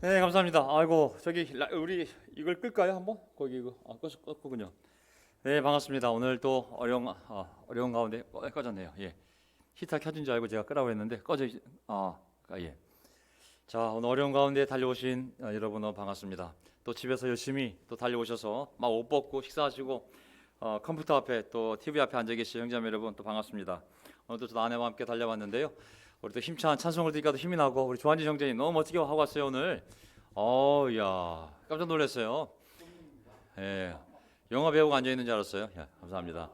네, 감사합니다. 아이고, 저기 우리 이걸 끌까요, 한번? 거기 이거 껐군요. 네, 반갑습니다. 오늘 또 어려운 가운데 꺼졌네요. 예, 히터 켜진 줄 알고 제가 끄라고 했는데 예. 자, 오늘 어려운 가운데 달려오신 여러분 너무 반갑습니다. 또 집에서 열심히 또 달려오셔서 막 옷 벗고 식사하시고 컴퓨터 앞에 또 TV 앞에 앉아 계신 형제자매 여러분 또 반갑습니다. 오늘도 저 아내와 함께 달려왔는데요. 우리 또 힘찬 찬송을 드리니까 도 힘이 나고 우리 조한진 형제님 너무 멋지게 하고 왔어요 오늘. 야 깜짝 놀랐어요. 예, 영화 배우가 앉아 있는 줄 알았어요. 야, 감사합니다.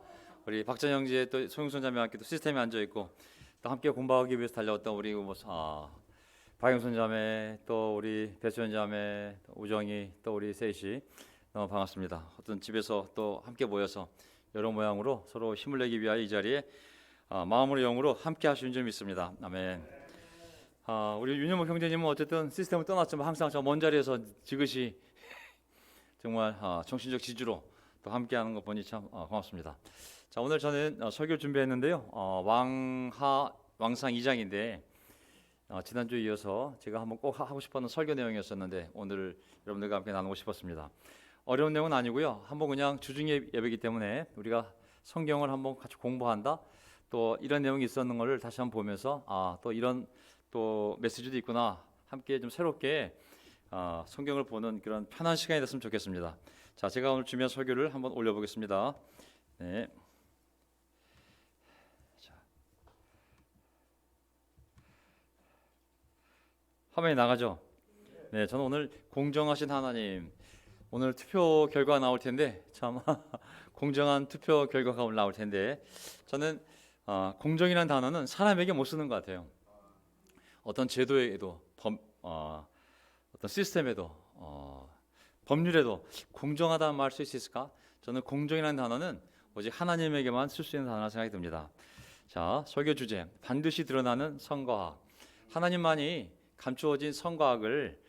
우리 박전 형제 또 소영선 자매와 함께 또 시스템에 앉아 있고 또 함께 공부하기 위해서 달려왔던 우리 박영선 자매 또 우리 배수연 자매 우정이 또 우리 셋이 너무 반갑습니다. 어떤 집에서 또 함께 모여서 여러 모양으로 서로 힘을 내기 위하여 이 자리에 마음으로 영으로 함께 하시는 줄 믿습니다. 아멘. 우리 윤여목 형제님은 어쨌든 시스템을 떠났지만 항상 저 먼 자리에서 지그시 정말 정신적 지주로 또 함께하는 거 보니 참 고맙습니다. 자, 오늘 저는 설교 준비했는데요. 왕상 2장인데 지난주에 이어서 제가 한번 꼭 하고 싶었던 설교 내용이었었는데 오늘 여러분들과 함께 나누고 싶었습니다. 어려운 내용은 아니고요. 한번 그냥 주중의 예배이기 때문에 우리가 성경을 한번 같이 공부한다. 또 이런 내용이 있었는 것을 다시 한번 보면서 또 이런 또 메시지도 있구나. 함께 좀 새롭게 성경을 보는 그런 편한 시간이 됐으면 좋겠습니다. 자, 제가 오늘 준비한 설교를 한번 올려보겠습니다. 네. 자, 화면이 나가죠? 네, 저는 오늘 공정하신 하나님, 오늘 투표 결과 나올 텐데 참 공정한 투표 결과가 오늘 나올 텐데 저는 공정이라는 단어는 사람에게 못 쓰는 것 같아요. 어떤 제도에도 어떤 시스템에도 법률에도 공정하다는 말 쓸 수 있을까? 저는 공정이라는 단어는 오직 하나님에게만 쓸 수 있는 단어라 생각이 듭니다. 자, 설교 주제 반드시 드러나는 선과악. 하나님만이 감추어진 선과악을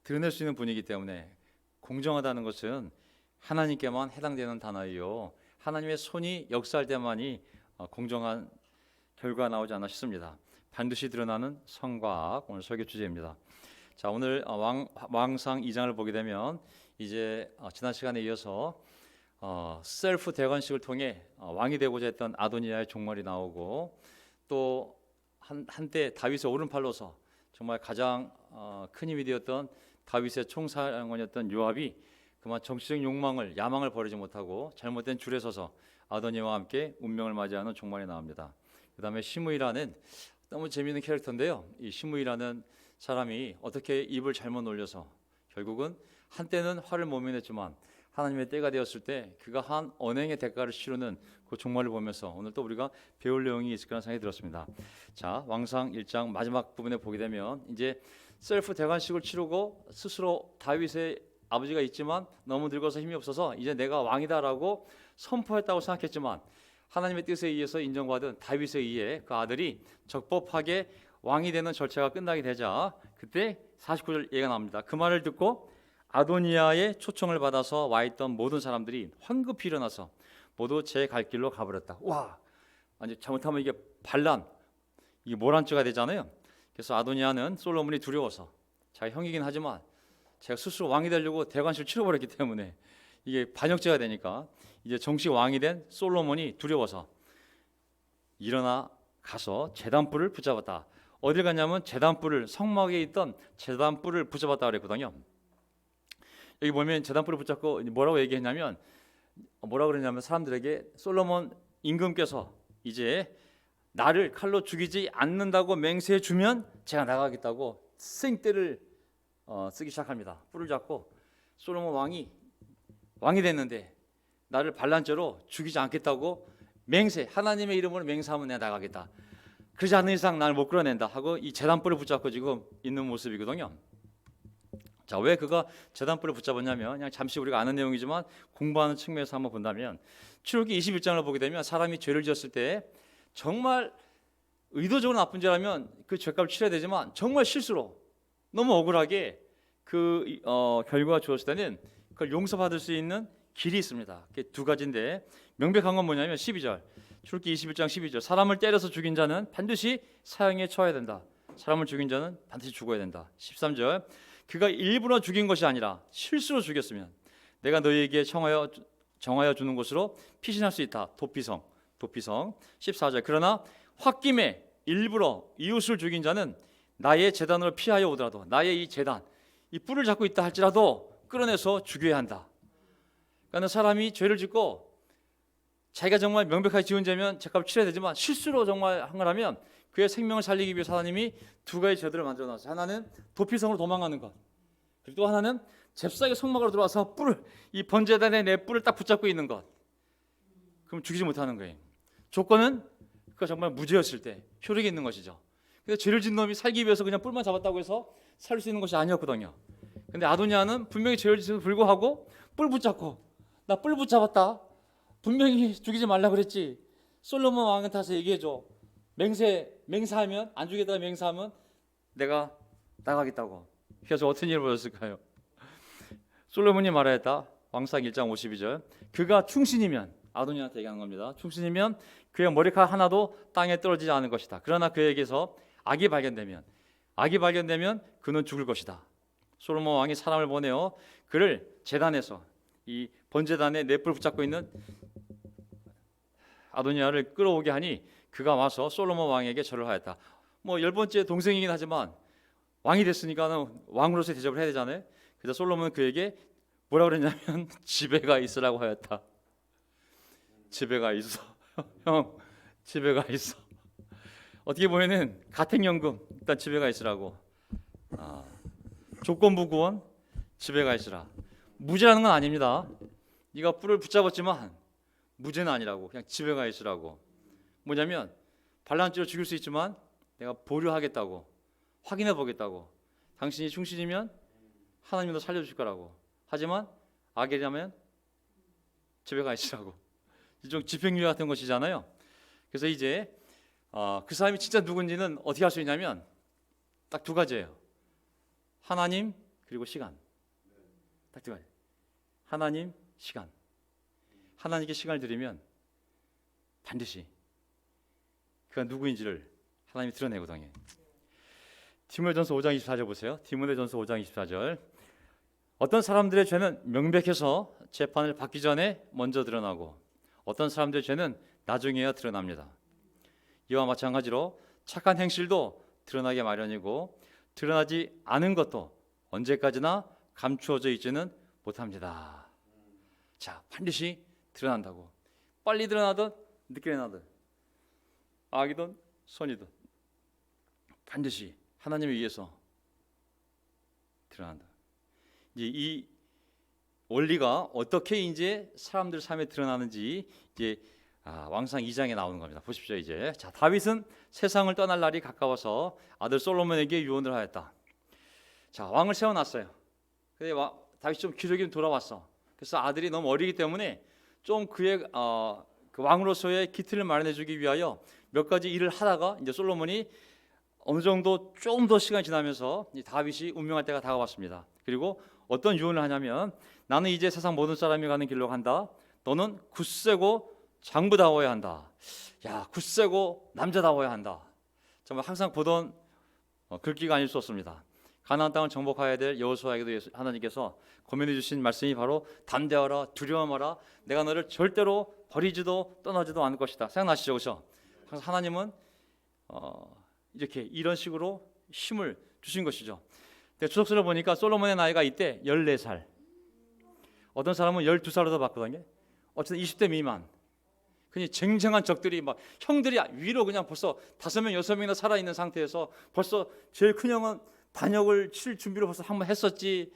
드러낼 수 있는 분이기 때문에 공정하다는 것은 하나님께만 해당되는 단어이요 하나님의 손이 역사할 때만이 공정한 결과가 나오지 않나 싶습니다. 반드시 드러나는 선과 악, 오늘 설교 주제입니다. 자, 오늘 왕상 2장을 보게 되면 이제 지난 시간에 이어서 셀프 대관식을 통해 왕이 되고자 했던 아도니아의 종말이 나오고 또 한때 다윗의 오른팔로서 정말 가장 큰 힘이 되었던 다윗의 총사령관이었던 요압이 그만 정치적 욕망을 야망을 버리지 못하고 잘못된 줄에 서서 아도니아와 함께 운명을 맞이하는 종말이 나옵니다. 그 다음에 시므이라는 너무 재미있는 캐릭터인데요. 이 시므이라는 사람이 어떻게 입을 잘못 놀려서 결국은 한때는 화를 못 면했지만 하나님의 때가 되었을 때 그가 한 언행의 대가를 치르는 그 종말을 보면서 오늘 또 우리가 배울 내용이 있을 거라는 생각이 들었습니다. 자, 왕상 1장 마지막 부분에 보게 되면 이제 셀프 대관식을 치르고 스스로 다윗의 아버지가 있지만 너무 늙어서 힘이 없어서 이제 내가 왕이다라고 선포했다고 생각했지만 하나님의 뜻에 의해서 인정받은 다윗에 의해 그 아들이 적법하게 왕이 되는 절차가 끝나게 되자 그때 49절 얘기가 나옵니다. 그 말을 듣고 아도니아의 초청을 받아서 와 있던 모든 사람들이 황급히 일어나서 모두 제 갈 길로 가버렸다. 와, 아니 잘못하면 이게 반란, 이게 모란죄가 되잖아요. 그래서 아도니아는 솔로몬이 두려워서 자기 형이긴 하지만 제가 스스로 왕이 되려고 대관식을 치러버렸기 때문에 이게 반역죄가 되니까 이제 정식 왕이 된 솔로몬이 두려워서 일어나 가서 제단불을 붙잡았다. 어딜 갔냐면 제단불을 성막에 있던 제단불을 붙잡았다 그랬거든요. 여기 보면 제단불을 붙잡고 뭐라고 얘기했냐면 사람들에게 솔로몬 임금께서 이제 나를 칼로 죽이지 않는다고 맹세해 주면 제가 나가겠다고 생떼를 쓰기 시작합니다. 뿔을 잡고 솔로몬 왕이 됐는데 나를 반란죄로 죽이지 않겠다고 하나님의 이름으로 맹세하면 내가 나가겠다. 그러지 않는 이상 나를 못 끌어낸다 하고 이 제단불을 붙잡고 지금 있는 모습이거든요. 자, 왜 그가 제단불을 붙잡았냐면 그냥 잠시 우리가 아는 내용이지만 공부하는 측면에서 한번 본다면 출애굽기 21장을 보게 되면 사람이 죄를 지었을 때 정말 의도적으로 나쁜 죄라면 그 죄값을 치러야 되지만 정말 실수로 너무 억울하게 그 결과가 주었을 때는 그걸 용서받을 수 있는 길이 있습니다. 그게 두 가지인데 명백한 건 뭐냐면 12절 출애굽기 21장 12절 사람을 때려서 죽인 자는 반드시 사형에 처해야 된다. 사람을 죽인 자는 반드시 죽어야 된다. 13절 그가 일부러 죽인 것이 아니라 실수로 죽였으면 내가 너희에게 정하여 주는 것으로 피신할 수 있다. 도피성. 14절 그러나 홧김에 일부러 이웃을 죽인 자는 나의 제단으로 피하여 오더라도 나의 이 제단, 이 뿔을 잡고 있다 할지라도 끌어내서 죽여야 한다. 그러니까 사람이 죄를 짓고 자기가 정말 명백하게 지은 죄면 죄값을 치러야 되지만 실수로 정말 한 거라면 그의 생명을 살리기 위해 하나님이 두 가지 제도를 만들어놨어요. 하나는 도피성으로 도망가는 것, 그리고 또 하나는 잽싸게 성막으로 들어와서 이 번제단에 내 뿔을 딱 붙잡고 있는 것. 그럼 죽이지 못하는 거예요. 조건은 그가 정말 무죄였을 때 효력이 있는 것이죠. 근데 죄를 짓는 놈이 살기 위해서 그냥 뿔만 잡았다고 해서 살 수 있는 것이 아니었거든요. 근데 아도니아는 분명히 죄를 짓어도 불구하고 뿔 붙잡고 나 뿔 붙잡았다. 분명히 죽이지 말라 그랬지. 솔로몬 왕한테 가서 얘기해줘. 맹세하면 안 죽이다가 맹세하면 내가 나가겠다고. 그래서 어떤 일이 벌어졌을까요? 솔로몬이 말하였다. 왕상 1장 52절 그가 충신이면 아도니아한테 얘기하는 겁니다. 충신이면 그의 머리카락 하나도 땅에 떨어지지 않을 것이다. 그러나 그에게서 악이 발견되면 그는 죽을 것이다. 솔로몬 왕이 사람을 보내어 그를 제단에서 이 번제단에 넷불 붙잡고 있는 아도니아를 끌어오게 하니 그가 와서 솔로몬 왕에게 절을 하였다. 뭐 10번째 동생이긴 하지만 왕이 됐으니까는 왕으로서의 대접을 해야 되잖아요. 그래서 솔로몬은 그에게 뭐라 그랬냐면 집에가 있으라고 하였다. 집에가 있어. 형, 집에가 있어. 어떻게 보면은 가택연금 일단 집에가 있으라고. 조건부 구원 집에가 있으라. 무죄라는 건 아닙니다. 네가 뿔을 붙잡았지만 무죄는 아니라고. 그냥 집에가 있으라고. 뭐냐면 반란죄로 죽일 수 있지만 내가 보류하겠다고. 확인해 보겠다고. 당신이 충신이면 하나님이 너 살려주실 거라고. 하지만 악이라면 집에가 있으라고. 일종 집행유예 같은 것이잖아요. 그래서 이제 그 사람이 진짜 누군지는 어떻게 할 수 있냐면 딱 두 가지예요. 하나님 그리고 시간. 딱 두 가지. 하나님, 시간. 하나님께 시간을 드리면 반드시 그가 누구인지를 하나님이 드러내거든요. 디모데전서 5장 24절 보세요. 디모데전서 5장 24절 어떤 사람들의 죄는 명백해서 재판을 받기 전에 먼저 드러나고 어떤 사람들의 죄는 나중에야 드러납니다. 이와 마찬가지로 착한 행실도 드러나기 마련이고 드러나지 않은 것도 언제까지나 감추어져 있지는 못합니다. 자, 반드시 드러난다고. 빨리 드러나든 늦게 드러나든 악이든 선이든 반드시 하나님을 위해서 드러난다. 이제 이 원리가 어떻게 이제 사람들 삶에 드러나는지 이제 왕상 2장에 나오는 겁니다. 보십시오. 이제 자, 다윗은 세상을 떠날 날이 가까워서 아들 솔로몬에게 유언을 하였다. 자, 왕을 세워놨어요. 근데 다윗이 좀 기력이 돌아왔어. 그래서 아들이 너무 어리기 때문에 좀 그의 그 왕으로서의 기틀을 마련해주기 위하여 몇 가지 일을 하다가 이제 솔로몬이 어느 정도 좀 더 시간이 지나면서 이 다윗이 운명할 때가 다가왔습니다. 그리고 어떤 유언을 하냐면 나는 이제 세상 모든 사람이 가는 길로 간다. 너는 굳세고 장부다워야 한다. 야, 굳세고 남자다워야 한다. 정말 항상 보던 글귀가 아닐 수 없습니다. 가나안 땅을 정복해야 될 여호수아에게도 하나님께서 고면해 주신 말씀이 바로 담대하라, 두려워 마라. 내가 너를 절대로 버리지도 떠나지도 않을 것이다. 생각나시죠, 그렇죠? 그래서 하나님은 이렇게 이런 식으로 힘을 주신 것이죠. 근데 주석서를 보니까 솔로몬의 나이가 이때 14살. 어떤 사람은 12살로도 봤거든요. 어쨌든 20대 미만. 그냥 쟁쟁한 적들이 막 형들이 위로 그냥 벌써 5명, 6명이나 살아있는 상태에서 벌써 제일 큰 형은 반역을 칠 준비를 벌써 한번 했었지.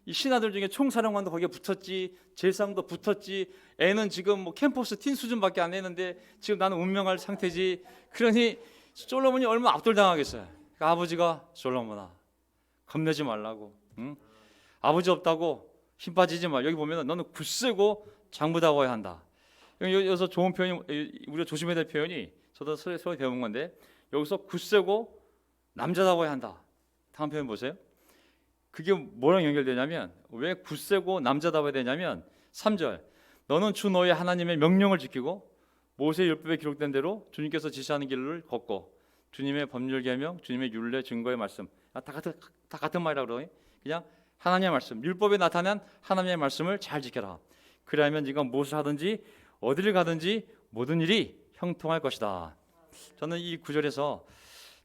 이 신하들 중에 총사령관도 거기에 붙었지. 제상도 붙었지. 애는 지금 뭐 캠퍼스 틴 수준밖에 안 했는데 지금 나는 운명할 상태지. 그러니 솔로몬이 얼마나 압돌당하겠어요. 그러니까 아버지가 솔로몬아 겁내지 말라고. 응? 아버지 없다고 힘 빠지지 말. 여기 보면 너는 굳세고 장부다워야 한다. 여기서 좋은 표현이 우리가 조심해야 될 표현이 저도 서로 배운 건데 여기서 굳세고 남자다워야 한다. 다음 표현 보세요. 그게 뭐랑 연결되냐면 왜 굳세고 남자다워야 되냐면 3절 너는 주 너의 하나님의 명령을 지키고 모세의 율법에 기록된 대로 주님께서 지시하는 길을 걷고 주님의 법률 계명, 주님의 율례 증거의 말씀 다 같은 말이라고 그러니 그냥 하나님의 말씀, 율법에 나타난 하나님의 말씀을 잘 지켜라. 그리하면 네가 무엇을 하든지 어디를 가든지 모든 일이 형통할 것이다. 저는 이 구절에서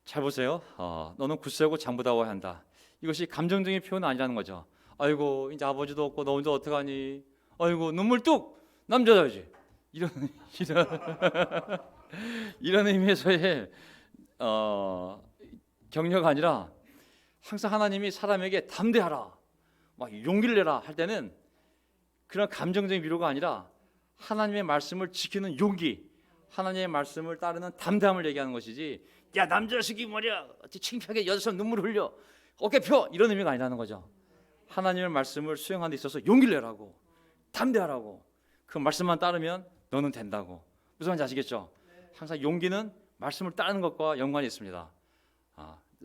잘 보세요. 너는 굳세고 장부다워야 한다. 이것이 감정적인 표현은 아니라는 거죠. 아이고 이제 아버지도 없고 너 혼자 어떡하니? 아이고 눈물 뚝 남자다지. 이런 이런 의미에서의 격려가 아니라 항상 하나님이 사람에게 담대하라, 막 용기를 내라 할 때는 그런 감정적인 위로가 아니라 하나님의 말씀을 지키는 용기, 하나님의 말씀을 따르는 담대함을 얘기하는 것이지, 야 남자식이 말이야 창피하게 여자처럼 눈물 흘려 어깨 펴 이런 의미가 아니라는 거죠. 하나님의 말씀을 수행하는 데 있어서 용기를 내라고, 담대하라고, 그 말씀만 따르면 너는 된다고. 무슨 말인지 아시겠죠? 항상 용기는 말씀을 따르는 것과 연관이 있습니다.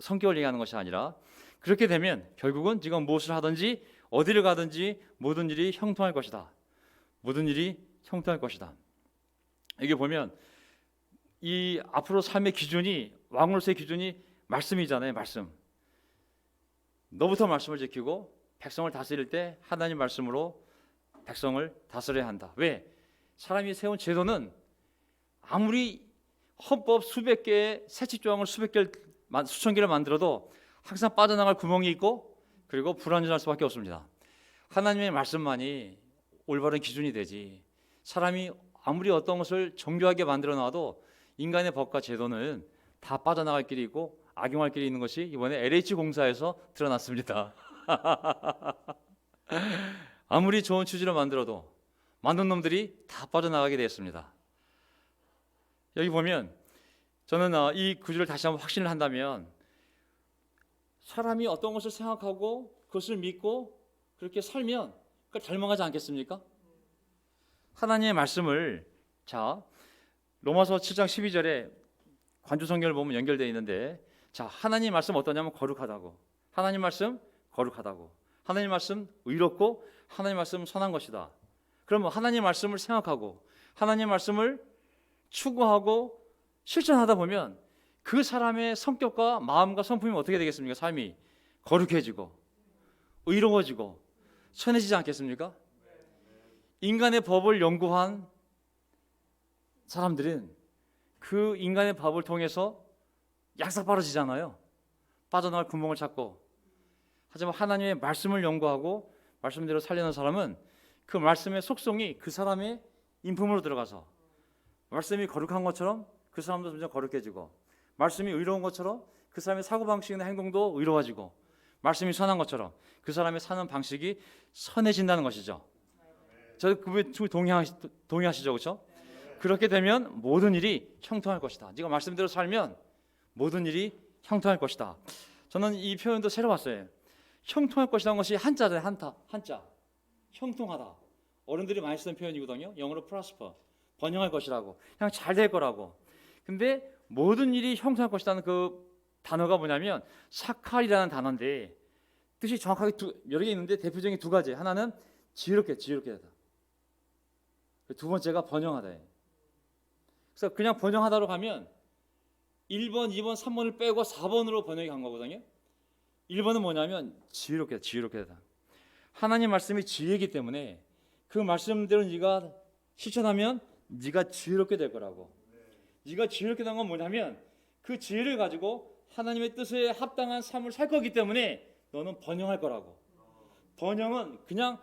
성격을 얘기하는 것이 아니라 그렇게 되면 결국은 지금 무엇을 하든지 어디를 가든지 모든 일이 형통할 것이다. 모든 일이 형통할 것이다. 여기 보면 이 앞으로 삶의 기준이, 왕으로서의 기준이 말씀이잖아요. 말씀. 너부터 말씀을 지키고 백성을 다스릴 때 하나님 말씀으로 백성을 다스려야 한다. 왜? 사람이 세운 제도는 아무리 헌법 수백 개의 세칙조항을 수천 개를 만들어도 항상 빠져나갈 구멍이 있고 그리고 불완전할 수밖에 없습니다. 하나님의 말씀만이 올바른 기준이 되지, 사람이 아무리 어떤 것을 정교하게 만들어 놔도 인간의 법과 제도는 다 빠져나갈 길이 있고 악용할 길이 있는 것이 이번에 LH 공사에서 드러났습니다. 아무리 좋은 취지로 만들어도 만든 놈들이 다 빠져나가게 되었습니다. 여기 보면 저는 이 구절을 다시 한번 확신을 한다면, 사람이 어떤 것을 생각하고 그것을 믿고 그렇게 살면 그걸 닮아가지 않겠습니까? 하나님의 말씀을, 자 로마서 7장 12절에 관주성경을 보면 연결되어 있는데, 자 하나님 말씀 어떠냐면 거룩하다고, 하나님 말씀 거룩하다고, 하나님 말씀 의롭고 하나님 말씀 선한 것이다. 그러면 하나님 말씀을 생각하고 하나님 말씀을 추구하고 실천하다 보면 그 사람의 성격과 마음과 성품이 어떻게 되겠습니까? 삶이 거룩해지고 의로워지고 선해지지 않겠습니까? 인간의 법을 연구한 사람들은 그 인간의 법을 통해서 약삭빠르지잖아요. 빠져나갈 구멍을 찾고. 하지만 하나님의 말씀을 연구하고 말씀대로 살려는 사람은 그 말씀의 속성이 그 사람의 인품으로 들어가서 말씀이 거룩한 것처럼 그 사람도 점점 거룩해지고, 말씀이 의로운 것처럼 그 사람의 사고방식이나 행동도 의로워지고, 말씀이 선한 것처럼 그 사람의 사는 방식이 선해진다는 것이죠. 저 그분 동의하시죠, 그렇죠? 그렇게 되면 모든 일이 형통할 것이다. 네가 말씀대로 살면 모든 일이 형통할 것이다. 저는 이 표현도 새로 봤어요. 형통할 것이라는 것이 한자잖아요. 한자. 형통하다. 어른들이 많이 쓰는 표현이거든요. 영어로 prosper, 번영할 것이라고, 그냥 잘 될 거라고. 근데 모든 일이 형통할 것이라는 그 단어가 뭐냐면 사칼이라는 단어인데, 뜻이 정확하게 여러 개 있는데 대표적인 두 가지. 하나는 지혜롭게 하다. 두 번째가 번영하다. 그래서 그냥 번영하다로 가면 1번, 2번, 3번을 빼고 4번으로 번역이 간 거거든요. 1번은 뭐냐면 지혜롭게 하다. 하나님 말씀이 지혜이기 때문에 그 말씀대로 네가 실천하면 네가 지혜롭게 될 거라고. 네가 지혜롭게 된 건 뭐냐면 그 지혜를 가지고 하나님의 뜻에 합당한 삶을 살 거기 때문에 너는 번영할 거라고. 번영은 그냥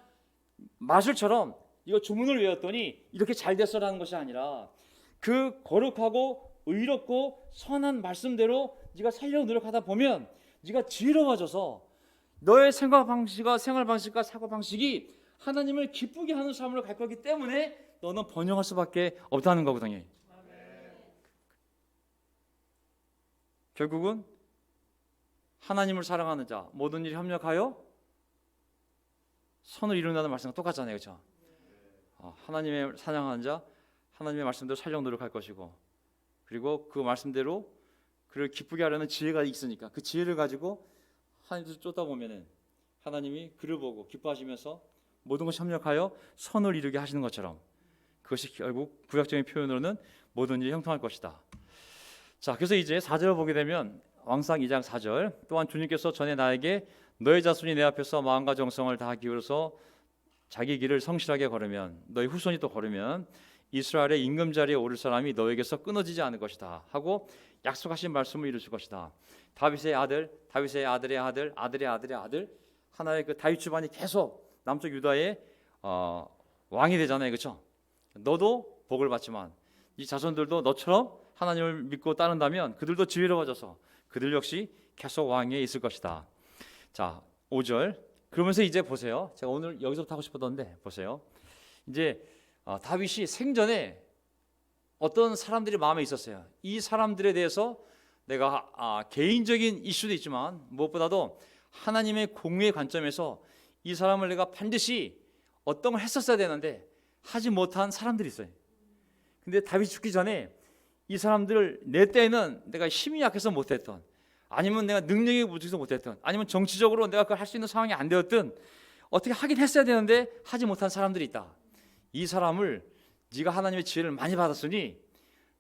마술처럼 이거 주문을 외웠더니 이렇게 잘 됐어라는 것이 아니라 그 거룩하고 의롭고 선한 말씀대로 네가 살려고 노력하다 보면 네가 지혜로워져서 너의 생활 방식과 사고 방식이 하나님을 기쁘게 하는 삶으로 갈 거기 때문에 너는 번영할 수밖에 없다는 거거든요. 결국은 하나님을 사랑하는 자 모든 일이 협력하여 선을 이룬다는 말씀과 똑같잖아요, 그렇죠? 하나님의 사랑하는 자 하나님의 말씀대로 살려고 노력할 것이고, 그리고 그 말씀대로 그를 기쁘게 하려는 지혜가 있으니까 그 지혜를 가지고 하나님께서 쫓다 보면은 하나님이 그를 보고 기뻐하시면서 모든 것이 협력하여 선을 이루게 하시는 것처럼, 그것이 결국 구약적인 표현으로는 모든 일이 형통할 것이다. 자, 그래서 이제 4절을 보게 되면 왕상 2장 4절, 또한 주님께서 전에 나에게 너의 자손이 내 앞에서 마음과 정성을 다 기울여서 자기 길을 성실하게 걸으면, 너희 후손이 또 걸으면 이스라엘의 임금자리에 오를 사람이 너에게서 끊어지지 않을 것이다 하고 약속하신 말씀을 이루실 것이다. 다윗의 아들, 다윗의 아들의 아들, 아들의 아들의 아들, 하나의 그 다윗 집안이 계속 남쪽 유다의 왕이 되잖아요, 그렇죠? 너도 복을 받지만 이 자손들도 너처럼 하나님을 믿고 따른다면 그들도 지혜로워져서 그들 역시 계속 왕위에 있을 것이다. 자, 5절. 그러면서 이제 보세요. 제가 오늘 여기서부터 하고 싶었던데 보세요. 이제 다윗이 생전에 어떤 사람들이 마음에 있었어요. 이 사람들에 대해서 내가 개인적인 이슈도 있지만 무엇보다도 하나님의 공의의 관점에서 이 사람을 내가 반드시 어떤 걸 했었어야 되는데 하지 못한 사람들이 있어요. 근데 다윗이 죽기 전에 이 사람들을 내 때는 내가 힘이 약해서 못했던, 아니면 내가 능력이 부족해서 못했던, 아니면 정치적으로 내가 그걸 할 수 있는 상황이 안 되었든 어떻게 하긴 했어야 되는데 하지 못한 사람들이 있다. 이 사람을 네가 하나님의 지혜를 많이 받았으니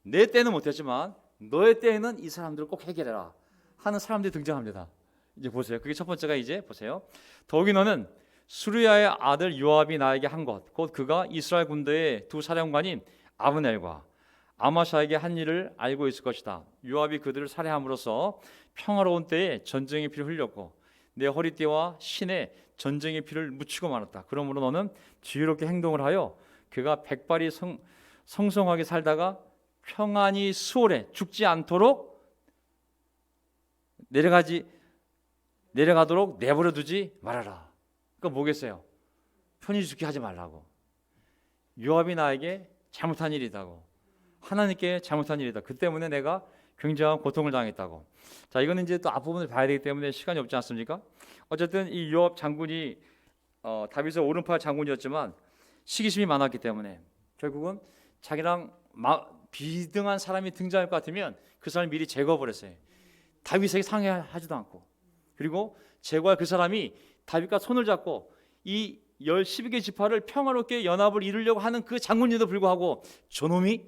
내 때는 못했지만 너의 때에는 이 사람들을 꼭 해결해라 하는 사람들이 등장합니다. 이제 보세요. 그게 첫 번째가 이제 보세요. 더욱이 너는 수르야의 아들 요압이 나에게 한 것, 곧 그가 이스라엘 군대의 두 사령관인 아브넬과 아마샤에게 한 일을 알고 있을 것이다. 요압이 그들을 살해함으로써 평화로운 때에 전쟁의 피를 흘렸고 내 허리띠와 신에 전쟁의 피를 묻히고 말았다. 그러므로 너는 지혜롭게 행동을 하여 그가 백발이 성성하게 살다가 평안히 수월해 죽지 않도록 내려가도록 내버려 두지 말아라. 그러니까 뭐겠어요? 편히 죽게 하지 말라고. 요압이 나에게 잘못한 일이다고, 하나님께 잘못한 일이다. 그 때문에 내가 굉장한 고통을 당했다고. 자, 이거는 이제 또 앞부분을 봐야 되기 때문에 시간이 없지 않습니까? 어쨌든 이 요압 장군이 다윗의 오른팔 장군이었지만 시기심이 많았기 때문에 결국은 자기랑 비등한 사람이 등장할 것 같으면 그 사람을 미리 제거해버렸어요. 다윗에게 상의하지도 않고. 그리고 제거할 그 사람이 다윗과 손을 잡고 이 12개 지파를 평화롭게 연합을 이루려고 하는 그 장군인데도 불구하고 저놈이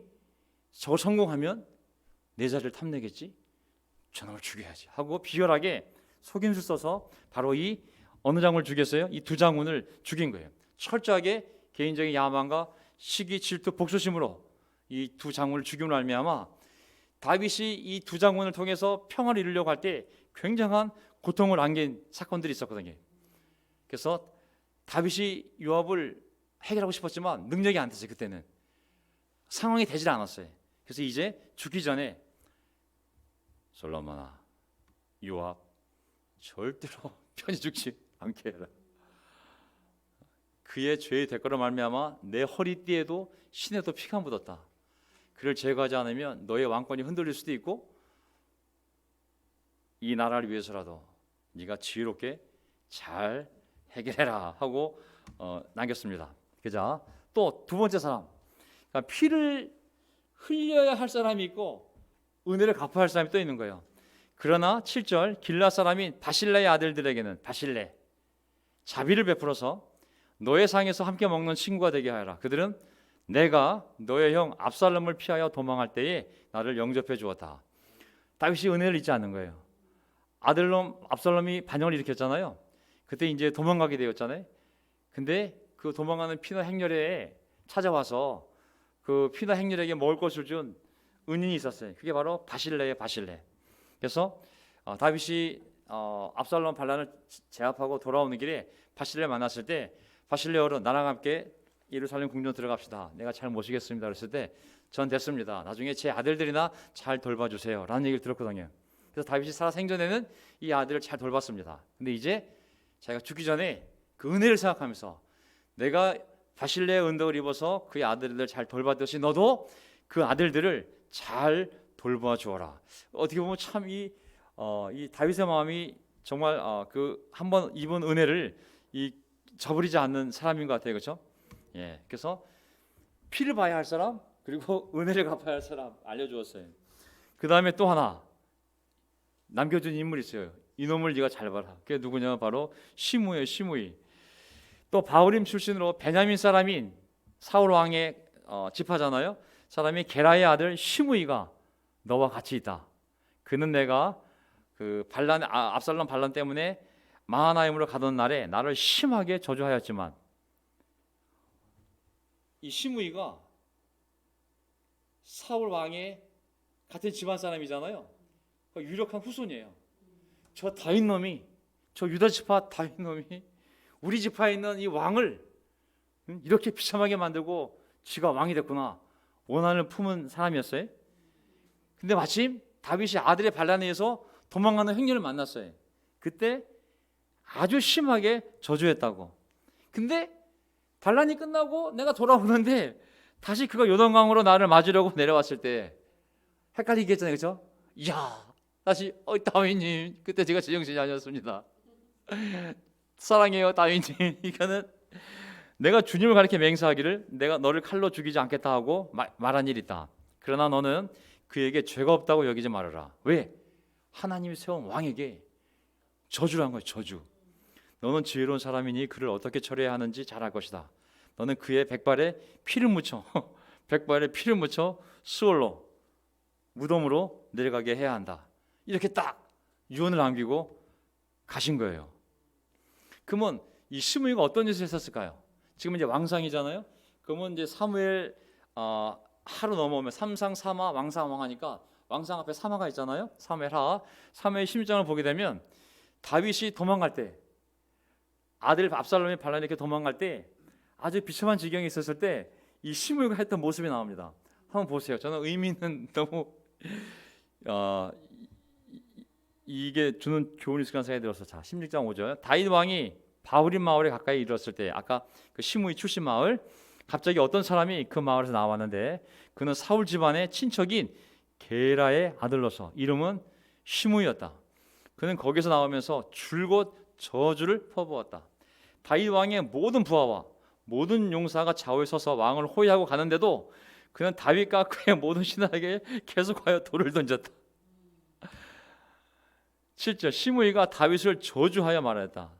저걸 성공하면 내 자리를 탐내겠지, 저놈을 죽여야지 하고 비열하게 속임수 써서 바로 이 어느 장군을 죽였어요? 이 두 장군을 죽인 거예요. 철저하게 개인적인 야망과 시기, 질투, 복수심으로 이 두 장군을 죽임으로 말미암아 다윗이 이 두 장군을 통해서 평화를 이루려고 할 때 굉장한 고통을 안긴 사건들이 있었거든요. 그래서 다윗이 요압을 해결하고 싶었지만 능력이 안 됐어요. 그때는 상황이 되질 않았어요. 그래서 이제 죽기 전에 솔로몬아, 요압 절대로 편히 죽지 않게 해라. 그의 죄의 대가로 말미암아 내 허리띠에도 신에도 피가 묻었다. 그를 제거하지 않으면 너의 왕권이 흔들릴 수도 있고 이 나라를 위해서라도 네가 지혜롭게 잘 해결해라 하고 남겼습니다. 그자 또 두 번째 사람, 그러니까 피를 흘려야 할 사람이 있고 은혜를 갚아야 할 사람이 또 있는 거예요. 그러나 7절 길라 사람인 바실레의 아들들에게는 바실레 자비를 베풀어서 너의 상에서 함께 먹는 친구가 되게 하여라. 그들은 내가 너의 형 압살롬을 피하여 도망할 때에 나를 영접해 주었다. 다윗이 은혜를 잊지 않는 거예요. 압살롬이 반역을 일으켰잖아요. 그때 이제 도망가게 되었잖아요. 근데 그 도망가는 피나 행렬에 찾아와서 그 피나 행렬에게 먹을 것을 준 은인이 있었어요. 그게 바로 바실레의 바실레. 그래서 다윗이 압살롬 반란을 제압하고 돌아오는 길에 바실레를 만났을 때 바실레 어른 나랑 함께 예루살렘 궁전 들어갑시다. 내가 잘 모시겠습니다. 그랬을 때 전 됐습니다. 나중에 제 아들들이나 잘 돌봐주세요 라는 얘기를 들었거든요. 그래서 다윗이 살아 생전에는 이 아들을 잘 돌봤습니다. 근데 이제 자기가 죽기 전에 그 은혜를 생각하면서 내가 바실레의 은덕을 입어서 그의 아들들 잘 돌봤듯이 너도 그 아들들을 잘 돌봐 주어라. 어떻게 보면 참 이 다윗의 마음이 정말 그 한번 입은 은혜를 저버리지 않는 사람인 것 같아요, 그렇죠? 예, 그래서 피를 봐야 할 사람 그리고 은혜를 갚아야 할 사람 알려주었어요. 그 다음에 또 하나 남겨준 인물이 있어요. 이놈을 네가 잘 봐라. 그게 누구냐? 바로 시므이에요. 시므이. 또 바울임 출신으로 베냐민 사람인 사울 왕의 지파잖아요. 사람이 게라의 아들 시므이가 너와 같이 있다. 그는 내가 그 압살롬 반란 때문에 마하나임으로 가던 날에 나를 심하게 저주하였지만, 이 시므이가 사울 왕의 같은 집안 사람이잖아요. 유력한 후손이에요. 저 다윗 놈이, 저 유다 지파 다윗 놈이 우리 지파에 있는 이 왕을 이렇게 비참하게 만들고 지가 왕이 됐구나, 원한을 품은 사람이었어요. 근데 마침 다윗이 아들의 반란에 의해서 도망가는 행렬을 만났어요. 그때 아주 심하게 저주했다고. 근데 반란이 끝나고 내가 돌아오는데 다시 그가 요단강으로 나를 맞으려고 내려왔을 때 헷갈리게 했잖아요, 그렇죠? 이야, 다시 다윗님, 그때 제가 제정신이 아니었습니다. 사랑해요 다윗님. 이거는 내가 주님을 가리켜 맹세하기를 내가 너를 칼로 죽이지 않겠다 하고 말한 일이 있다. 그러나 너는 그에게 죄가 없다고 여기지 말아라. 왜? 하나님이 세운 왕에게 저주를 한 거예요. 저주. 너는 지혜로운 사람이니 그를 어떻게 처리해야 하는지 잘 알 것이다. 너는 그의 백발에 피를 묻혀 백발에 피를 묻혀 수월로 무덤으로 내려가게 해야 한다. 이렇게 딱 유언을 남기고 가신 거예요. 그러면 이 시므이가 어떤 짓을 했었을까요? 지금 이제 왕상이잖아요. 그러면 이제 사무엘 하루 넘어오면 삼상 사마 왕상 왕하니까 왕상 앞에 사마가 있잖아요. 사무엘하. 사무엘 16장을 보게 되면 다윗이 도망갈 때, 아들 압살롬이 반란에 이렇게 도망갈 때 아주 비참한 지경에 있었을 때 이 시므이가 했던 모습이 나옵니다. 한번 보세요. 저는 의미 있는 너무 이게 주는 교훈이 있을 거라는 생각이 들어서, 자 16장 5절. 다윗 왕이 바후림 마을에 가까이 이르렀을 때, 아까 그 시므이 출신 마을, 갑자기 어떤 사람이 그 마을에서 나왔는데 그는 사울 집안의 친척인 게라의 아들로서 이름은 시므이였다. 그는 거기서 나오면서 줄곧 저주를 퍼부었다. 다윗 왕의 모든 부하와 모든 용사가 좌우에 서서 왕을 호위하고 가는데도 그는 다윗과 그의 모든 신하에게 계속하여 돌을 던졌다. 7절. 시므이가 다윗을 저주하여 말했다.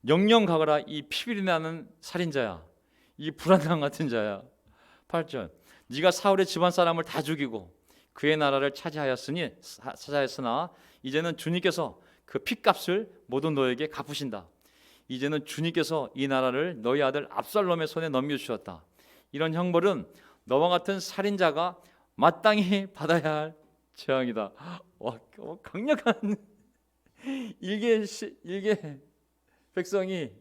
영영 가거라, 이 피비린내 나는 살인자야, 이 불안강 같은 자야. 8절. 네가 사울의 집안 사람을 다 죽이고 그의 나라를 차지하였으나 이제는 주님께서 그 핏값을 모든 너에게 갚으신다. 이제는 주님께서 이 나라를 너희 아들 압살롬의 손에 넘겨주셨다. 이런 형벌은 너와 같은 살인자가 마땅히 받아야 할 재앙이다. 와, 강력한 일개 백성이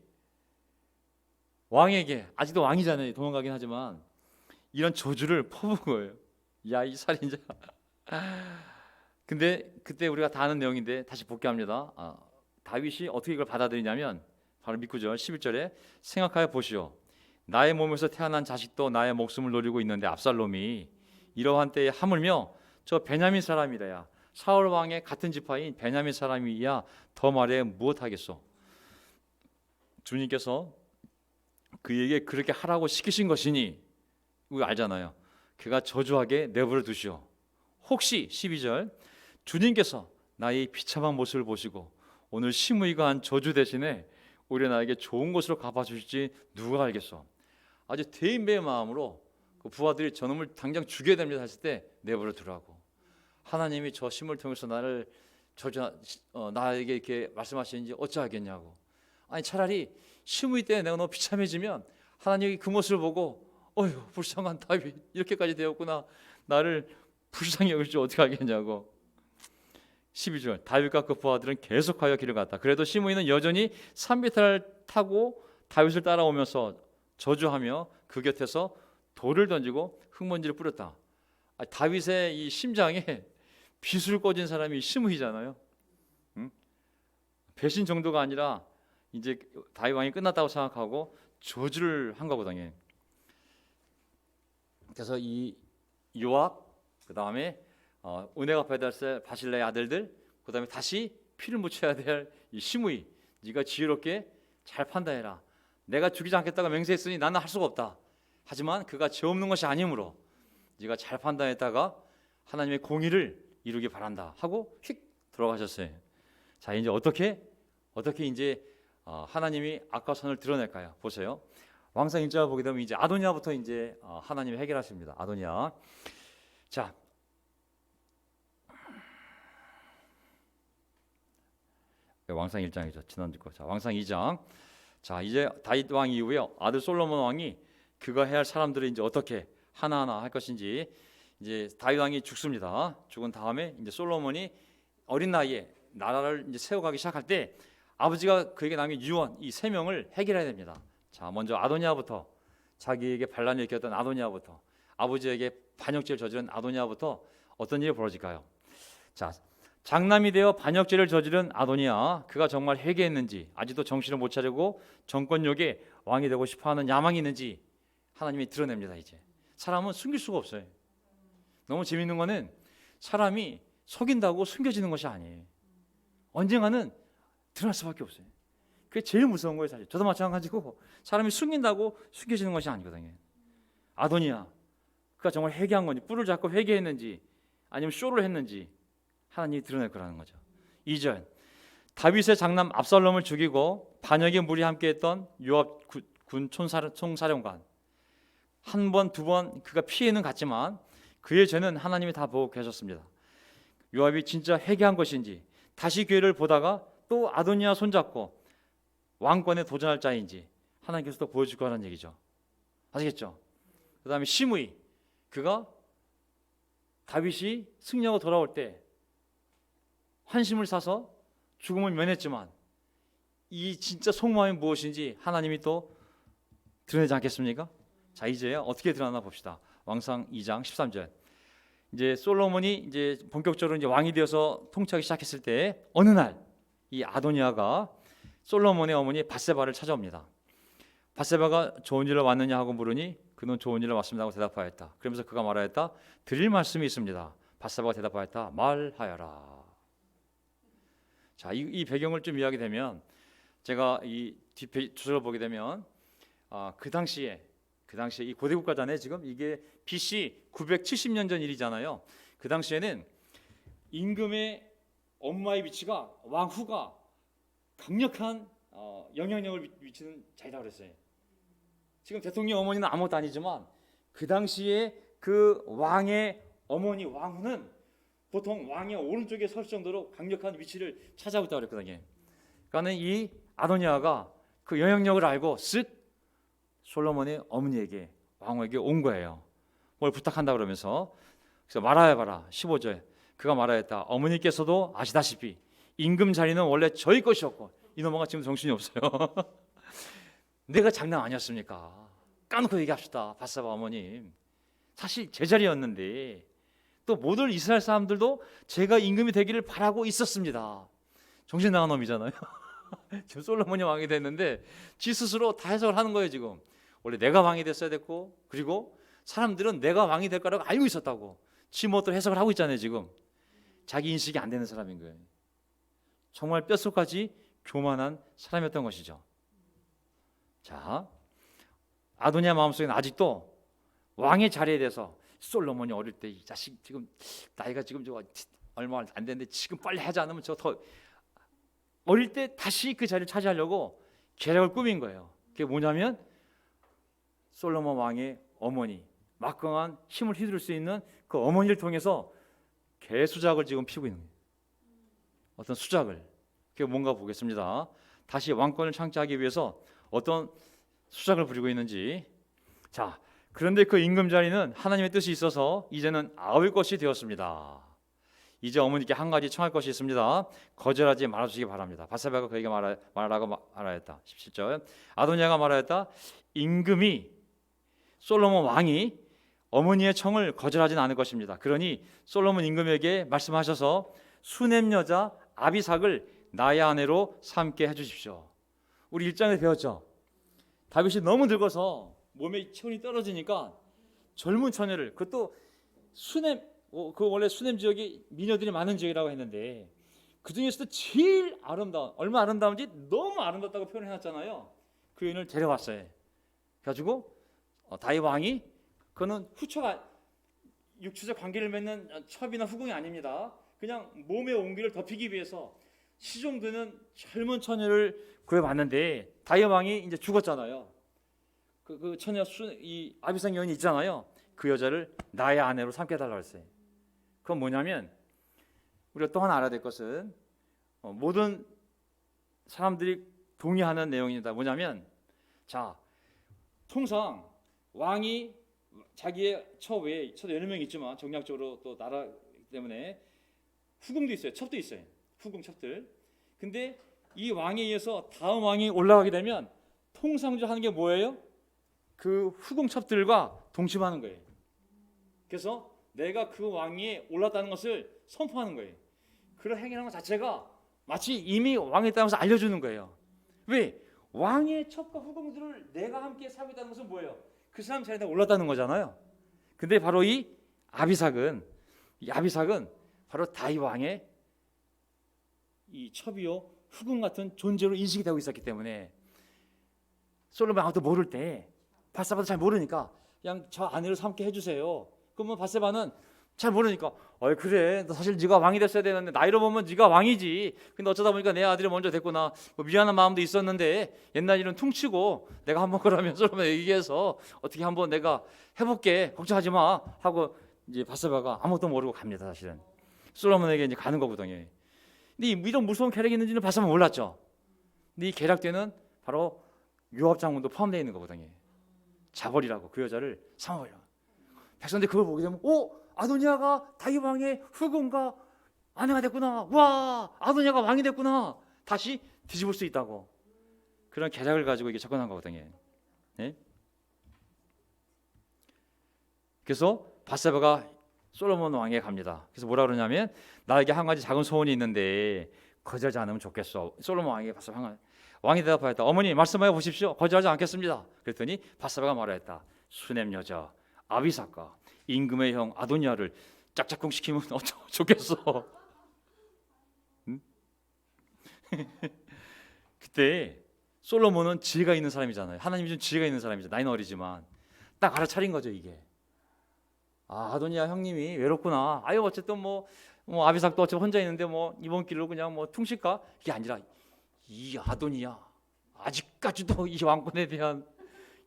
왕에게, 아직도 왕이잖아요, 도망가긴 하지만, 이런 저주를 퍼부은 거예요. 야, 이 살인자. 근데 그때 우리가 다 아는 내용인데 다시 복귀합니다. 다윗이 어떻게 이걸 받아들이냐면 바로 밑구절 11절에 생각하여 보시오. 나의 몸에서 태어난 자식도 나의 목숨을 노리고 있는데 압살롬이 이러한 때에 하물며 저 베냐민 사람이라야, 사울 왕의 같은 지파인 베냐민 사람이야 더 말해 무엇하겠소. 주님께서 그에게 그렇게 하라고 시키신 것이니, 우리 알잖아요. 그가 저주하게 내버려 두시오. 혹시 12절, 주님께서 나의 비참한 모습을 보시고 오늘 시므이가 한 저주 대신에 오히려 나에게 좋은 것으로 갚아주실지 누가 알겠소. 아주 대인배의 마음으로 그 부하들이 저놈을 당장 죽여야 됩니다 했을 때 내버려 두라고. 하나님이 저 시므를 통해서 나를 나에게 이렇게 말씀하시는지 어찌하겠냐고. 아니 차라리 시므이 때 내가 너무 비참해지면 하나님이 그 모습을 보고 어휴 불쌍한 다윗 이렇게까지 되었구나, 나를 불쌍히 여길 줄 어떻게 하겠냐고. 12절. 다윗과 그 부하들은 계속하여 길을 갔다. 그래도 시므이는 여전히 산비탈을 타고 다윗을 따라오면서 저주하며 그 곁에서 돌을 던지고 흙먼지를 뿌렸다. 다윗의 이 심장에 비술 꽂은 사람이 시므이잖아요. 응? 배신 정도가 아니라 이제 다윗 왕이 끝났다고 생각하고 저주를 한 거거든요. 그래서 이 요압, 그 다음에 은혜가 베달셀 바실레의 아들들, 그 다음에 다시 피를 묻혀야 될 이 시므이, 네가 지혜롭게 잘 판단해라. 내가 죽이지 않겠다고 맹세했으니 나는 할 수가 없다. 하지만 그가 죄 없는 것이 아니므로 네가 잘 판단했다가 하나님의 공의를 이루기 바란다 하고 휙 들어가셨어요. 자, 이제 어떻게 이제 하나님이 악과선을 드러낼까요? 보세요. 왕상 1절 보게 되면 이제 아도니아부터 이제 하나님이 해결하십니다. 아도니아. 자, 왕상 1장이죠. 지난주 거. 자, 왕상 2장. 자, 이제 다윗 왕 이후에 아들 솔로몬 왕이 그거 해야 할 사람들을 이제 어떻게 하나하나 할 것인지, 이제 다윗 왕이 죽습니다. 죽은 다음에 이제 솔로몬이 어린 나이에 나라를 이제 세워가기 시작할 때 아버지가 그에게 남긴 유언 이 세 명을 해결해야 됩니다. 자, 먼저 아도니아부터, 자기에게 반란을 일으켰던 아도니아부터, 아버지에게 반역죄를 저지른 아도니아부터 어떤 일이 벌어질까요? 자, 장남이 되어 반역죄를 저지른 아도니아, 그가 정말 회개했는지, 아직도 정신을 못 차리고 정권욕에 왕이 되고 싶어하는 야망이 있는지 하나님이 드러냅니다. 이제 사람은 숨길 수가 없어요. 너무 재밌는 거는 사람이 속인다고 숨겨지는 것이 아니에요. 언젠가는 드러날 수밖에 없어요. 그게 제일 무서운 거예요. 사실 저도 마찬가지고, 사람이 숨긴다고 숨겨지는 것이 아니거든요. 아도니아, 그가 정말 회개한 건지, 뿔을 잡고 회개했는지 아니면 쇼를 했는지 하나님이 드러낼 거라는 거죠. 2절, 다윗의 장남 압살롬을 죽이고 반역의 무리 함께했던 요압 군 총사령관, 한 번, 두 번 그가 피해는 갔지만 그의 죄는 하나님이 다 보고 계셨습니다. 요압이 진짜 회개한 것인지, 다시 기회를 보다가 또 아도니아 손잡고 왕권에 도전할 자인지 하나님께서 또 보여줄 거라는 얘기죠. 아시겠죠? 그 다음에 시므이, 그가 다윗이 승리하고 돌아올 때 환심을 사서 죽음을 면했지만 이 진짜 속마음이 무엇인지 하나님이 또 드러내지 않겠습니까? 자, 이제 어떻게 드러나나 봅시다. 왕상 2장 13절. 이제 솔로몬이 이제 본격적으로 이제 왕이 되어서 통치하기 시작했을 때 어느 날 이 아도니아가 솔로몬의 어머니 밧세바를 찾아옵니다. 밧세바가 좋은 일로 왔느냐 하고 물으니 그는 좋은 일로 왔습니다 하고 대답하였다. 그러면서 그가 말하였다. 드릴 말씀이 있습니다. 밧세바가 대답하였다. 말하여라. 자, 이 배경을 좀 이해하게 되면, 제가 이 뒷 주소를 보게 되면 그 당시에 이 고대 국가잖아요. 지금 이게 BC 970년 전 일이잖아요. 그 당시에는 임금의 엄마의 위치가 왕후가 강력한 영향력을 미치는 자리다 그랬어요. 지금 대통령 어머니는 아무것도 아니지만 그 당시에 그 왕의 어머니 왕후는 보통 왕의 오른쪽에 설 정도로 강력한 위치를 차지하고 있다고 그랬거든요. 그러니까 이 아도니아가 그 영향력을 알고 쓱 솔로몬의 어머니에게, 왕후에게 온 거예요. 뭘 부탁한다 그러면서. 그래서 말하여봐라. 15절, 그가 말하였다. 어머니께서도 아시다시피 임금 자리는 원래 저희 것이었고, 이놈아가 지금 정신이 없어요. 내가 장난 아니었습니까? 까놓고 얘기합시다. 밧세바 어머님, 사실 제 자리였는데 또 모든 이스라엘 사람들도 제가 임금이 되기를 바라고 있었습니다. 정신 나간 놈이잖아요. 지금 솔로몬이 왕이 됐는데 지 스스로 다 해석을 하는 거예요. 지금 원래 내가 왕이 됐어야 됐고, 그리고 사람들은 내가 왕이 될 거라고 알고 있었다고 지 멋대로 해석을 하고 있잖아요. 지금 자기 인식이 안 되는 사람인 거예요. 정말 뼛속까지 교만한 사람이었던 것이죠. 자, 아도니아 마음속에는 아직도 왕의 자리에 대해서, 솔로몬이 어릴 때 이 자식 지금 나이가 지금 얼마 안 됐는데 지금 빨리 하지 않으면 저 더, 어릴 때 다시 그 자리를 차지하려고 계략을 꾸민 거예요. 그게 뭐냐면 솔로몬 왕의 어머니, 막강한 힘을 휘두를 수 있는 그 어머니를 통해서 개수작을 지금 피우고 있는 거예요. 어떤 수작을. 그게 뭔가 보겠습니다. 다시 왕권을 창제하기 위해서 어떤 수작을 부리고 있는지. 자, 그런데 그 임금 자리는 하나님의 뜻이 있어서 이제는 아울 것이 되었습니다. 이제 어머니께 한 가지 청할 것이 있습니다. 거절하지 말아주시기 바랍니다. 밧세바가 그에게 말하라고 말하였다. 17절, 아도니아가 말하였다. 임금이, 솔로몬 왕이 어머니의 청을 거절하지는 않을 것입니다. 그러니 솔로몬 임금에게 말씀하셔서 수넴 여자 아비삭을 나의 아내로 삼게 해주십시오. 우리 1장에 배웠죠. 다윗이 너무 늙어서 몸에 체온이 떨어지니까 젊은 처녀를, 그것도 수넴, 그 원래 수넴 지역이 미녀들이 많은 지역이라고 했는데 그 중에서도 제일 아름다운, 얼마 아름다운지 너무 아름답다고 표현해놨잖아요. 그 여인을 데려왔어요. 그래가지고 다윗 왕이, 그거는 후처가 육체적 관계를 맺는 첩이나 후궁이 아닙니다. 그냥 몸의 온기를 덮이기 위해서 시종되는 젊은 처녀를 구해봤는데 다윗 왕이 이제 죽었잖아요. 그 처녀 이 아비삭 여인이 있잖아요. 그 여자를 나의 아내로 삼게 해달라고 했어요. 그건 뭐냐면 우리가 또 하나 알아야 될 것은 모든 사람들이 동의하는 내용입니다. 뭐냐면, 자, 통상 왕이 자기의 처외에 여러 명 있지만 정략적으로 또 나라 때문에 후궁도 있어요. 첩도 있어요. 후궁 첩들. 근데 이 왕에 의해서 다음 왕이 올라가게 되면 통상적으로 하는 게 뭐예요? 그 후궁 첩들과 동침하는 거예요. 그래서 내가 그 왕위에 올랐다는 것을 선포하는 거예요. 그런 행위라는 것 자체가 마치 이미 왕에 따라서 알려주는 거예요. 왜? 왕의 첩과 후궁들을 내가 함께 살고 있다는 것은 뭐예요? 그 사람 자리에 올랐다는 거잖아요. 근데 바로 이 아비삭은 바로 다윗 왕의 이 첩이요 후궁 같은 존재로 인식이 되고 있었기 때문에 솔로몬 아무도 모를 때 바세바도 잘 모르니까 그냥 저 아내를 삼게 해주세요. 그러면 바세바는 잘 모르니까 그래 사실 네가 왕이 됐어야 되는데 나이로 보면 네가 왕이지. 근데 어쩌다 보니까 내 아들이 먼저 됐구나. 뭐 미안한 마음도 있었는데 옛날 일은 퉁치고 내가 한번 그러면 솔로몬 얘기해서 어떻게 한번 내가 해볼게. 걱정하지 마 하고 이제 바세바가 아무것도 모르고 갑니다. 사실은 솔로몬에게 이제 가는 거거든요. 근데 이런 무서운 계략이 있는지는 바세바는 몰랐죠. 근데 이 계략대는 바로 요압 장군도 포함되어 있는 거거든요. 자벌이라고 그 여자를 삼아버려. 백성들이 그걸 보게 되면 아도니아가 다윗 왕의 후궁과 아내가 됐구나. 와, 아도니아가 왕이 됐구나. 다시 뒤집을 수 있다고. 그런 계략을 가지고 이게 접근한 거거든요. 네? 그래서 바세바가 솔로몬 왕에게 갑니다. 그래서 뭐라 그러냐면 나에게 한 가지 작은 소원이 있는데 거절하지 않으면 좋겠어. 솔로몬 왕에게 바세바가 왕이 대답하였다. 어머니 말씀하여 보십시오. 거절하지 않겠습니다. 그랬더니 바세바가 말하였다. 수넴 여자 아비삭과 임금의 형 아도니아를 짝짝꿍 시키면 좋겠어. 응? 그때 솔로몬은 지혜가 있는 사람이잖아요. 하나님이 준 지혜가 있는 사람이죠. 나이는 어리지만 딱 알아차린 거죠. 이게 아도니아 형님이 외롭구나. 아유 어쨌든 뭐 아비삭도 어차피 혼자 있는데 뭐 이번 길로 그냥 뭐 퉁실까? 이게 아니라 이 아도니아 아직까지도 이 왕권에 대한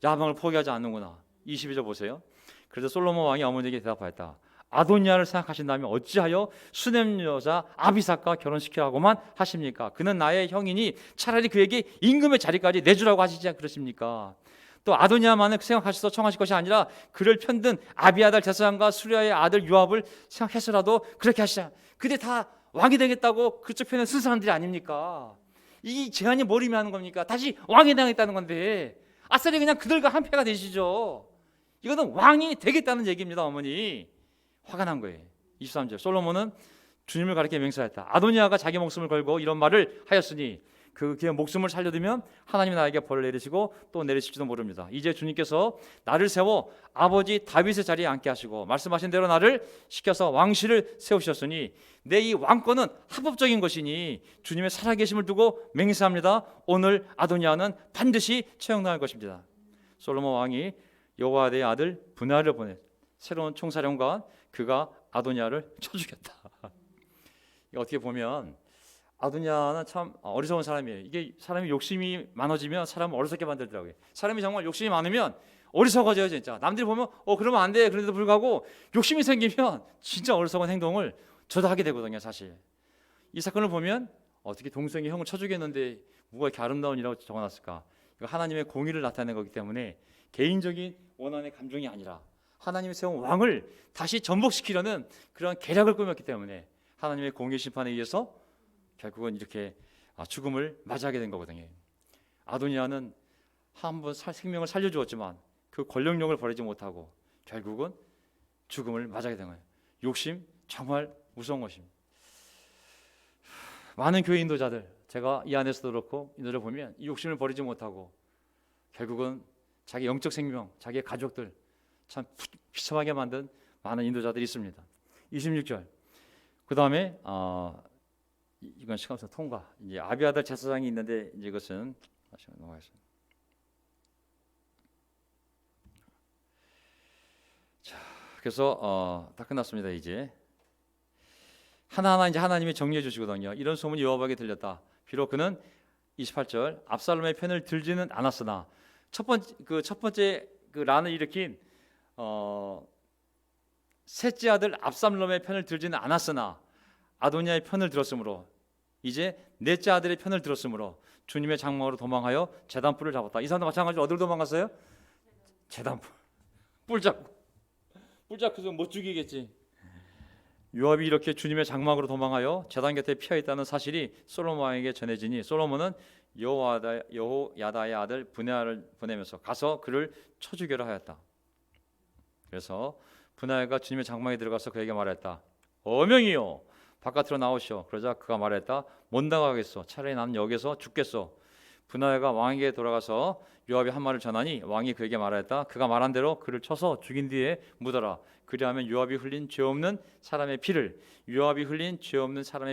야망을 포기하지 않는구나. 22절 보세요. 그래서 솔로몬 왕이 어머니에게 대답하였다. 아도니아를 생각하신다면 어찌하여 수넴 여자 아비삭과 결혼시키라고만 하십니까? 그는 나의 형이니 차라리 그에게 임금의 자리까지 내주라고 하시지 그러십니까? 또 아도니아만을 생각하셔서 청하실 것이 아니라 그를 편든 아비아달 제사장과 수리아의 아들 요압을 생각해서라도 그렇게 하시자. 그때 다 왕이 되겠다고 그쪽 편에 쓴 사람들이 아닙니까? 이 제한이 뭘 의미하는 겁니까? 다시 왕이 당했다는 건데 아싸리 그냥 그들과 한패가 되시죠. 이거는 왕이 되겠다는 얘기입니다. 어머니 화가 난 거예요. 23절 솔로몬은 주님을 가리켜 맹세하였다. 아도니아가 자기 목숨을 걸고 이런 말을 하였으니 그의 목숨을 살려두면 하나님이 나에게 벌을 내리시고 또 내리실지도 모릅니다. 이제 주님께서 나를 세워 아버지 다윗의 자리에 앉게 하시고 말씀하신 대로 나를 시켜서 왕실을 세우셨으니 내 이 왕권은 합법적인 것이니 주님의 살아계심을 두고 맹세합니다. 오늘 아도니아는 반드시 처형당할 것입니다. 솔로몬 왕이 여호와의 아들 분하를 보내 새로운 총사령관 그가 아도니아를 쳐 죽였다. 어떻게 보면 아도니아는 참 어리석은 사람이에요. 이게 사람이 욕심이 많아지면 사람을 어리석게 만들더라고요. 사람이 정말 욕심이 많으면 어리석어져요. 진짜 남들이 보면 그러면 안 돼. 그런데도 불구하고 욕심이 생기면 진짜 어리석은 행동을 저도 하게 되거든요. 사실 이 사건을 보면 어떻게 동생이 형을 쳐 죽였는데 뭐가 이렇게 아름다운 일이라고 적어놨을까? 이거 하나님의 공의를 나타내는 거기 때문에 개인적인 원한의 감정이 아니라 하나님이 세운 왕을 다시 전복시키려는 그런 계략을 꾸몄기 때문에 하나님의 공의 심판에 의해서 결국은 이렇게 죽음을 맞이하게 된 거거든요. 아도니아는 한번 생명을 살려주었지만 그 권력욕을 버리지 못하고 결국은 죽음을 맞이하게 된 거예요. 욕심 정말 무서운 것입니다. 많은 교회 인도자들 제가 이 안에서도 그렇고 인도를 보면 이 욕심을 버리지 못하고 결국은 자기 영적 생명, 자기의 가족들 참 비참하게 만든 많은 인도자들이 있습니다. 26절 그 다음에 이건 시간상 통과. 이제 아비아달 제사장이 있는데 이제 이것은 다시 넘어가겠습니다. 자, 그래서 다 끝났습니다. 이제 하나하나 이제 하나님이 정리해 주시거든요. 이런 소문이 요압에게 들렸다. 비록 그는 28절 압살롬의 편을 들지는 않았으나 첫 번째 그 란을 일으킨 셋째 아들 압살롬의 편을 들지는 않았으나 아도니아의 편을 들었으므로 이제 넷째 아들의 편을 들었으므로 주님의 장막으로 도망하여 제단뿔을 잡았다. 이 사람도 마찬가지로 어디로 도망갔어요? 제단뿔. 뿔 잡고서 못 죽이겠지. 요압이 이렇게 주님의 장막으로 도망하여 제단 곁에 피하 있다는 사실이 솔로몬 왕에게 전해지니 솔로몬은 여호야다의 아들 분야를 보내면서 가서 그를 쳐 죽여라 하였다. 그래서 분야가 주님의 장막에 들어가서 그에게 말했다. 어명이요, 바깥으로 나오시오. 그러자 그가 말했다. 못 나가겠소. 차라리 난 여기서 죽겠소. 분하야가 왕에게 돌아가서 요압이 한 말을 전하니 왕이 그에게 말하였다. 그가 말한 대로 그를 쳐서 죽인 뒤에 묻어라. 그리하면 요압이 흘린 죄 없는 사람의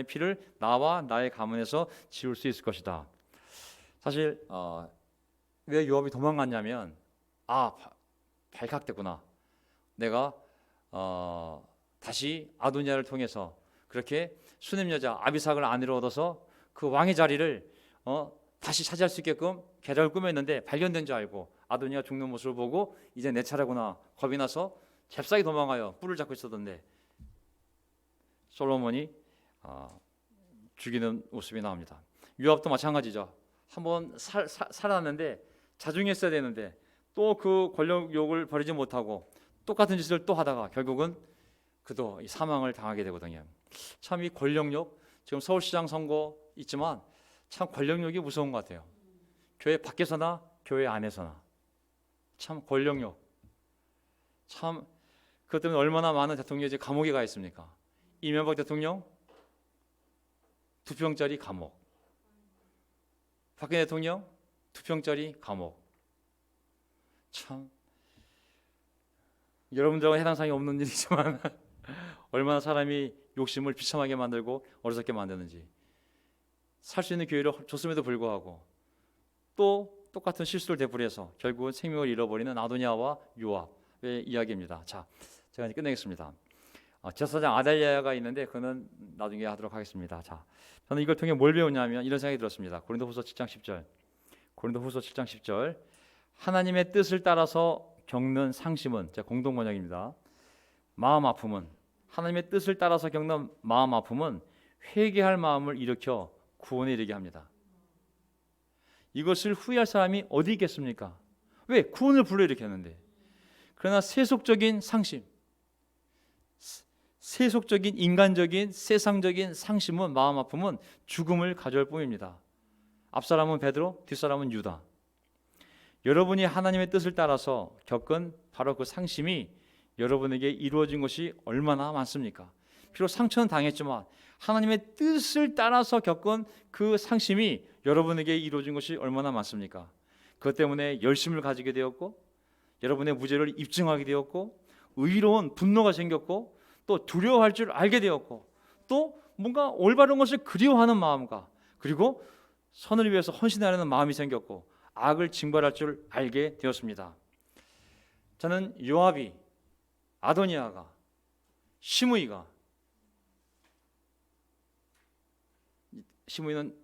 피를 나와 나의 가문에서 지울 수 있을 것이다. 사실 왜 요압이 도망갔냐면 발각됐구나. 내가 다시 아도니아를 통해서 그렇게 수냄 여자 아비삭을 아내로 얻어서 그 왕의 자리를 다시 차지할 수 있게끔 계략을 꾸몄는데 발견된 줄 알고 아도니아 죽는 모습을 보고 이제 내 차례구나 겁이 나서 잽싸게 도망가요. 뿔을 잡고 있었던데 솔로몬이 죽이는 모습이 나옵니다. 요압도 마찬가지죠. 한번 살아났는데 자중했어야 되는데 또 그 권력욕을 버리지 못하고 똑같은 짓을 또 하다가 결국은 그도 사망을 당하게 되거든요. 참 이 권력욕, 지금 서울시장 선거 있지만 참 권력욕이 무서운 것 같아요. 교회 밖에서나 교회 안에서나 참 권력욕, 참 그것 때문에 얼마나 많은 대통령이 이제 감옥에 가 있습니까? 이명박 대통령 2평짜리 감옥, 박근혜 대통령 2평짜리 감옥. 참 여러분들하고 해당 사항이 없는 일이지만 얼마나 사람이 욕심을 비참하게 만들고 어리석게 만드는지. 살 수 있는 기회를 줬음에도 불구하고 또 똑같은 실수를 되풀이해서 결국은 생명을 잃어버리는 아도니아와 요압의 이야기입니다. 자, 제가 이제 끝내겠습니다. 제사장 아달랴가 있는데 그는 나중에 하도록 하겠습니다. 자, 저는 이걸 통해 뭘 배우냐면 이런 생각이 들었습니다. 고린도후서 7장 10절. 하나님의 뜻을 따라서 겪는 상심은, 제 공동 번역입니다. 마음 아픔은, 하나님의 뜻을 따라서 겪는 마음 아픔은 회개할 마음을 일으켜 구원에 이르게 합니다. 이것을 후회할 사람이 어디 있겠습니까? 왜? 구원을 불러일으켰는데. 그러나 세속적인 상심, 세속적인 인간적인 세상적인 상심은, 마음 아픔은 죽음을 가져올 뿐입니다. 앞사람은 베드로, 뒷사람은 유다. 여러분이 하나님의 뜻을 따라서 겪은 바로 그 상심이 여러분에게 이루어진 것이 얼마나 많습니까? 비록 상처는 당했지만 하나님의 뜻을 따라서 겪은 그 상심이 여러분에게 이루어진 것이 얼마나 많습니까? 그것 때문에 열심을 가지게 되었고, 여러분의 무죄를 입증하게 되었고, 의로운 분노가 생겼고, 또 두려워할 줄 알게 되었고, 또 뭔가 올바른 것을 그리워하는 마음과, 그리고 선을 위해서 헌신하려는 마음이 생겼고, 악을 징벌할 줄 알게 되었습니다. 저는 요압이, 아도니아가, 시므이가, 시므이는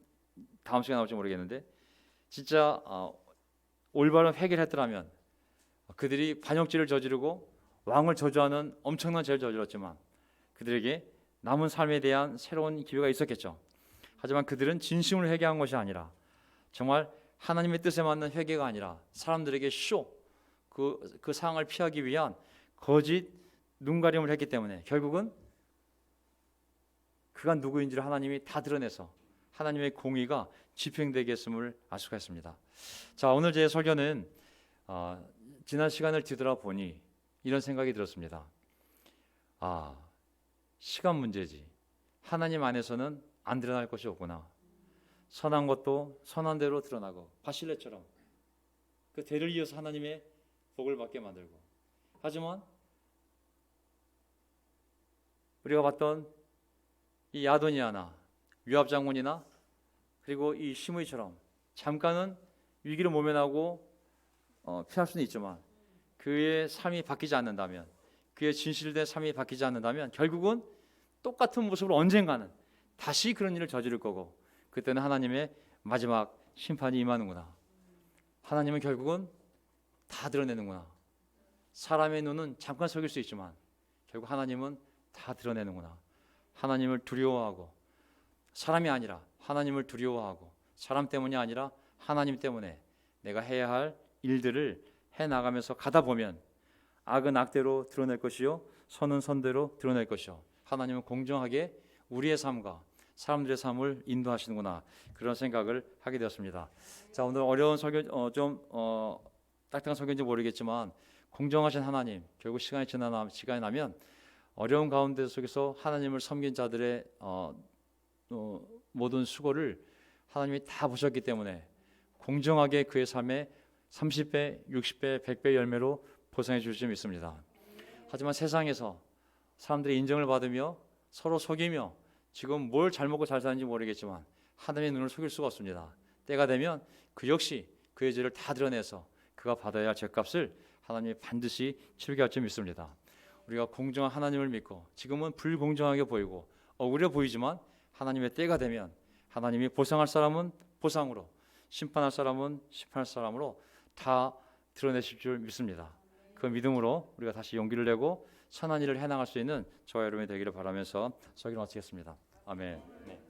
다음 시간에 나올지 모르겠는데 진짜 올바른 회개를 했더라면 그들이 반역죄를 저지르고 왕을 저주하는 엄청난 죄를 저질렀지만 그들에게 남은 삶에 대한 새로운 기회가 있었겠죠. 하지만 그들은 진심으로 회개한 것이 아니라 정말 하나님의 뜻에 맞는 회개가 아니라 사람들에게 그 상황을 피하기 위한 거짓 눈가림을 했기 때문에 결국은 그가 누구인지를 하나님이 다 드러내서 하나님의 공의가 집행되게 했음을 알 수가 있습니다. 자, 오늘 제 설교는 지난 시간을 뒤돌아보니 이런 생각이 들었습니다. 시간 문제지. 하나님 안에서는 안 드러날 것이 없구나. 선한 것도 선한 대로 드러나고 바실레처럼 그 대를 이어서 하나님의 복을 받게 만들고, 하지만 우리가 봤던 이 아도니아나 요압 장군이나 그리고 이 시므이처럼 잠깐은 위기를 모면하고 피할 수는 있지만 그의 삶이 바뀌지 않는다면, 그의 진실된 삶이 바뀌지 않는다면 결국은 똑같은 모습으로 언젠가는 다시 그런 일을 저지를 거고, 그때는 하나님의 마지막 심판이 임하는구나. 하나님은 결국은 다 드러내는구나. 사람의 눈은 잠깐 속일 수 있지만 결국 하나님은 다 드러내는구나. 하나님을 두려워하고 사람이 아니라 하나님을 두려워하고 사람 때문이 아니라 하나님 때문에 내가 해야 할 일들을 해 나가면서 가다 보면 악은 악대로 드러낼 것이요 선은 선대로 드러낼 것이요 하나님은 공정하게 우리의 삶과 사람들의 삶을 인도하시는구나 그런 생각을 하게 되었습니다. 자, 오늘 어려운 설교 딱딱한 설교인지 모르겠지만 공정하신 하나님 결국 시간이 나면 어려운 가운데 속에서 하나님을 섬긴 자들의 모든 수고를 하나님이 다 보셨기 때문에 공정하게 그의 삶에 30배, 60배, 100배 열매로 보상해 주실 줄 믿습니다. 하지만 세상에서 사람들이 인정을 받으며 서로 속이며 지금 뭘 잘 먹고 잘 사는지 모르겠지만 하나님의 눈을 속일 수가 없습니다. 때가 되면 그 역시 그의 죄를 다 드러내서 그가 받아야 할 죄값을 하나님이 반드시 치르게 할 줄 믿습니다. 우리가 공정한 하나님을 믿고 지금은 불공정하게 보이고 억울해 보이지만 하나님의 때가 되면 하나님이 보상할 사람은 보상으로 심판할 사람은 심판할 사람으로 다 드러내실 줄 믿습니다. 그 믿음으로 우리가 다시 용기를 내고 선한 일을 해나갈 수 있는 저와 여러분이 되기를 바라면서 설교를 마치겠습니다. 아멘. 네.